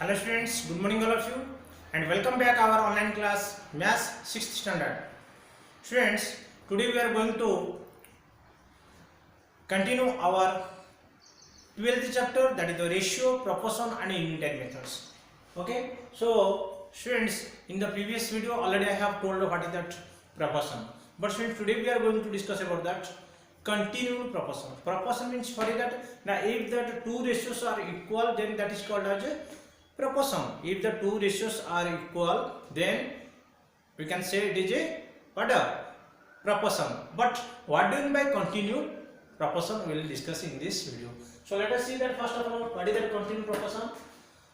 Hello students, good morning all of you and welcome back our online class Maths 6th standard. Students, today we are going to continue our 12th chapter, that is the ratio, proportion and unitary methods. Okay, so students, in the previous video already I have told what is that proportion, but students today we are going to discuss about that continued proportion. Proportion means what is that? Now if that two ratios are equal, then that is called as a proportion. If the two ratios are equal, then we can say it is a proportion. But what do you mean by continued proportion? We will discuss in this video. So let us see that first of all, what is that continued proportion?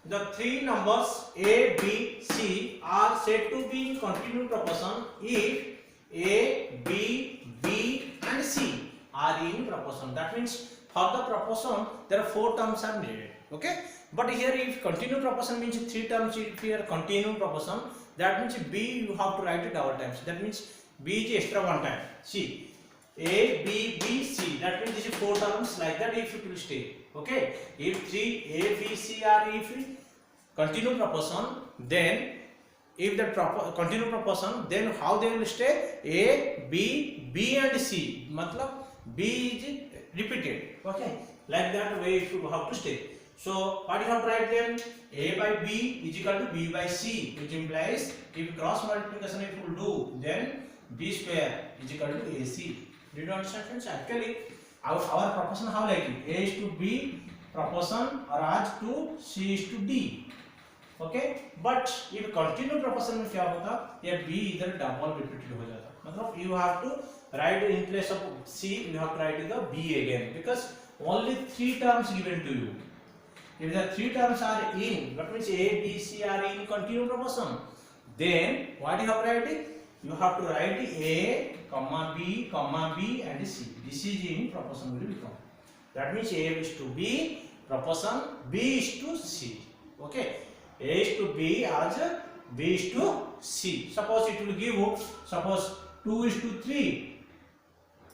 The three numbers A, B, C are said to be in continued proportion if A, B, B and C are in proportion. That means for the proportion there are four terms are needed. Okay, but here if continued proportion means three terms. If here continued proportion, that means B you have to write it double times. That means B is extra one time. C, A, B, B, C. That means this is four terms like that. If it will stay. Okay, if three A, B, C are if continued proportion, then if the continued proportion, then how they will stay? A, B, B and C. Matlab B is repeated. Okay, like that way if you have to stay. So what you have to write then? A by B is equal to B by C, which implies if cross multiplication if you do, then B square is equal to AC. Did you understand friends? Actually our proportion how like it? A is to B proportion or as to C is to D. Okay, but if continued proportion में क्या होता? ये B इधर double repeated हो जाता. मतलब you have to write in place of C, you have to write the B again because only three terms given to you. If the three terms are in, that means A, B, C are in continued proportion, then what you have to write? You have to write A, B, and C. This is in proportion will become. That means A is to B proportion, B is to C. Okay, A is to B as B is to C. Suppose it will give, suppose 2 is to 3.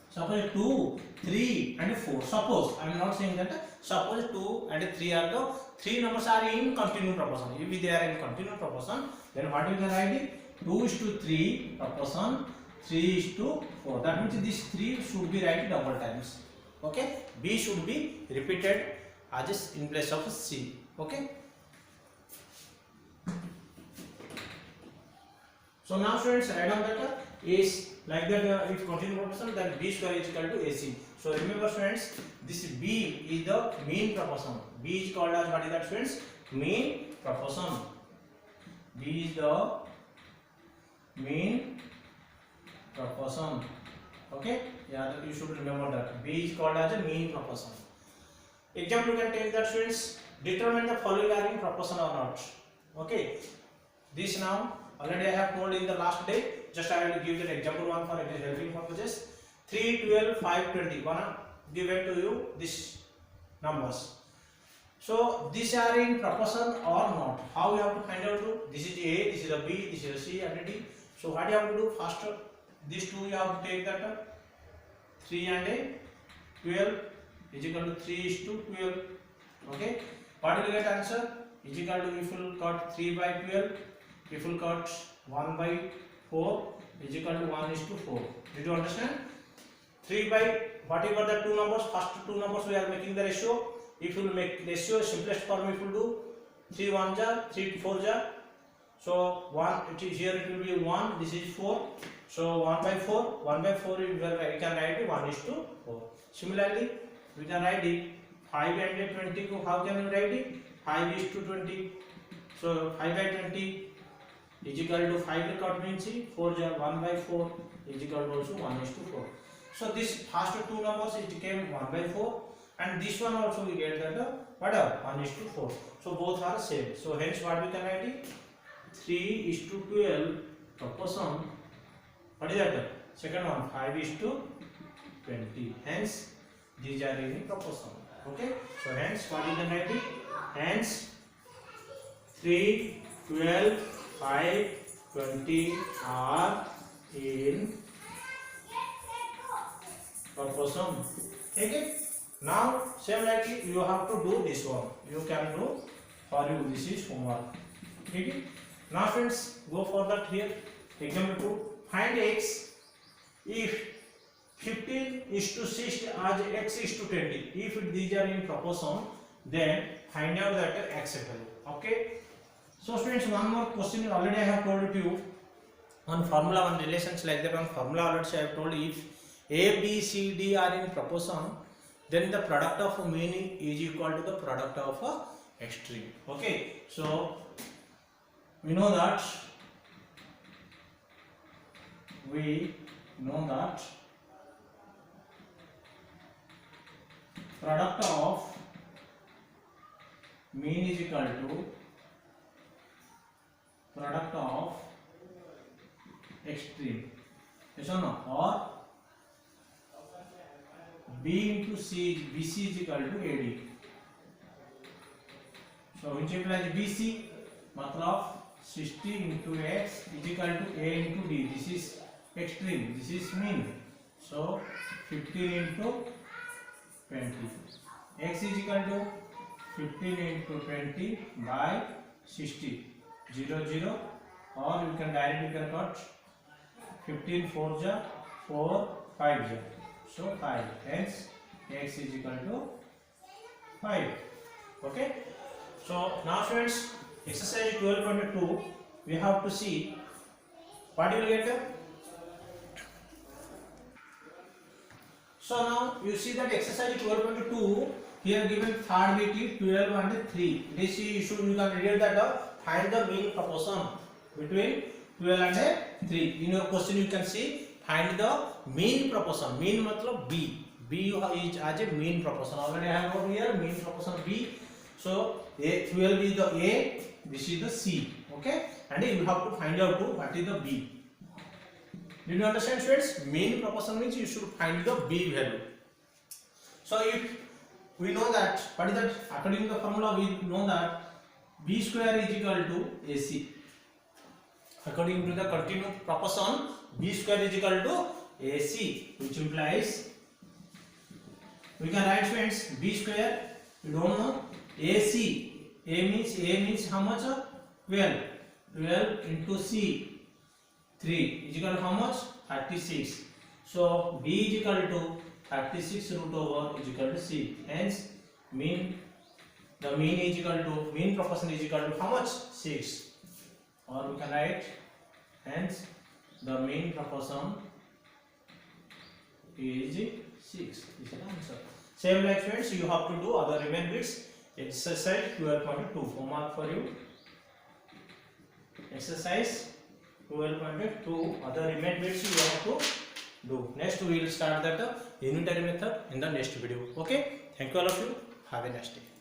Suppose 2, 3 and 4. Suppose, I am not saying that. Suppose 2 and 3 are the three numbers are in continued proportion. If they are in continued proportion, then what you can write? 2 is to 3 proportion, 3 is to 4. That means this 3 should be written double times. Okay, B should be repeated as in place of C. Okay. So now students, write down that is like that if continued proportion, then B square is equal to AC. So remember students, this B is the mean proportion. B is called as what is that students? Mean proportion. B is the mean proportion. Okay, yeah, you should remember that. B is called as a mean proportion. Example you can take that students, determine the following are in proportion or not. Okay, this now already I have told in the last day. Just I will give you an example one for helping purposes. 3, 12, 5, 20. Wanna give it to you this numbers. So these are in proportion or not. How you have to find out? This is A, this is a B, this is a C and a D. So what you have to do first? These two you have to take that 3 and a 12 is equal to 3 is to 12. Okay. What will you get answer? Is equal to if you cut 3 by 12. If you cut 1 by 4 is equal to 1 is to 4. Did you understand? 3 by whatever the two numbers, first two numbers we are making the ratio. If you make ratio simplest form, if you do 3 1 ja, 3 4 ja. So 1 it is here, it will be 1. This is 4. So 1 by 4 we can write it 1 is to 4. Similarly, we can write it 5 and 20. How can we write it? 5 is to 20. So 5 by 20 is equal to 5 cut means 4 1 by 4 is equal to also 1 is to 4. So this first two numbers it became 1 by 4 and this one also we get that what 1 is to 4. So both are same. So hence what we can write it? 3 is to 12 proportion. What is that? Second one 5 is to 20. Hence these are in proportion. Okay. So hence what you can write it? Hence 3, 12, 5, 20 are in proportion. Okay. Now same like you have to do this one. You can do for you. This is homework. Okay. Now friends, go for that here. Example 2. Find x if 15 is to 60 as x is to 20. If these are in proportion, then find out that x value. Okay. So students, one more question already I have told you on formula, on relations like that. On formula already I have told, if a, b, c, d are in proportion, then the product of mean is equal to the product of extreme. Okay. So we know that product of mean is equal to product of extreme. Yes or no? Or b into c, bc is equal to ad. So which implies bc matlab 60 into x is equal to a into d. This is extreme, this is mean. So 15 into 20. X is equal to 15 into 20 by 60. 0 0, or you can directly cut 15 4 ja 4 5 ja. So 5. Hence x is equal to 5. Okay. So now friends, exercise 12.2, we have to see what you will get. So now you see that exercise 12.2 here given third bit is 12 and 3. This you can read that find the mean proportion between 12 and 3. In your question you can see find the mean proportion. Mean matlab b. B is as a mean proportion. Already I have got here mean proportion b. So 12 is the a, this is the c. Okay, and you have to find out what is the b. Did you understand students? Mean proportion means you should find the b value. So if we know that, what is that? According to the formula, we know that b square is equal to ac. According to the continuous proportion, b square is equal to ac, which implies we can write friends b square. We don't know ac. A means how much? 12. 12 into c 3 is equal to how much? 36. So b is equal to 36 root over is equal to c. Hence the mean is equal to mean proportion is equal to how much? 6. Or we can write hence the mean proportion is 6. This is the answer. Same like friends, you have to do other remaining bits. Exercise 12.2 homework for you. Exercise 12.2 other remaining bits you have to do. Next we will start that unitary method in the next video. Okay. Thank you all of you. Have a nice day.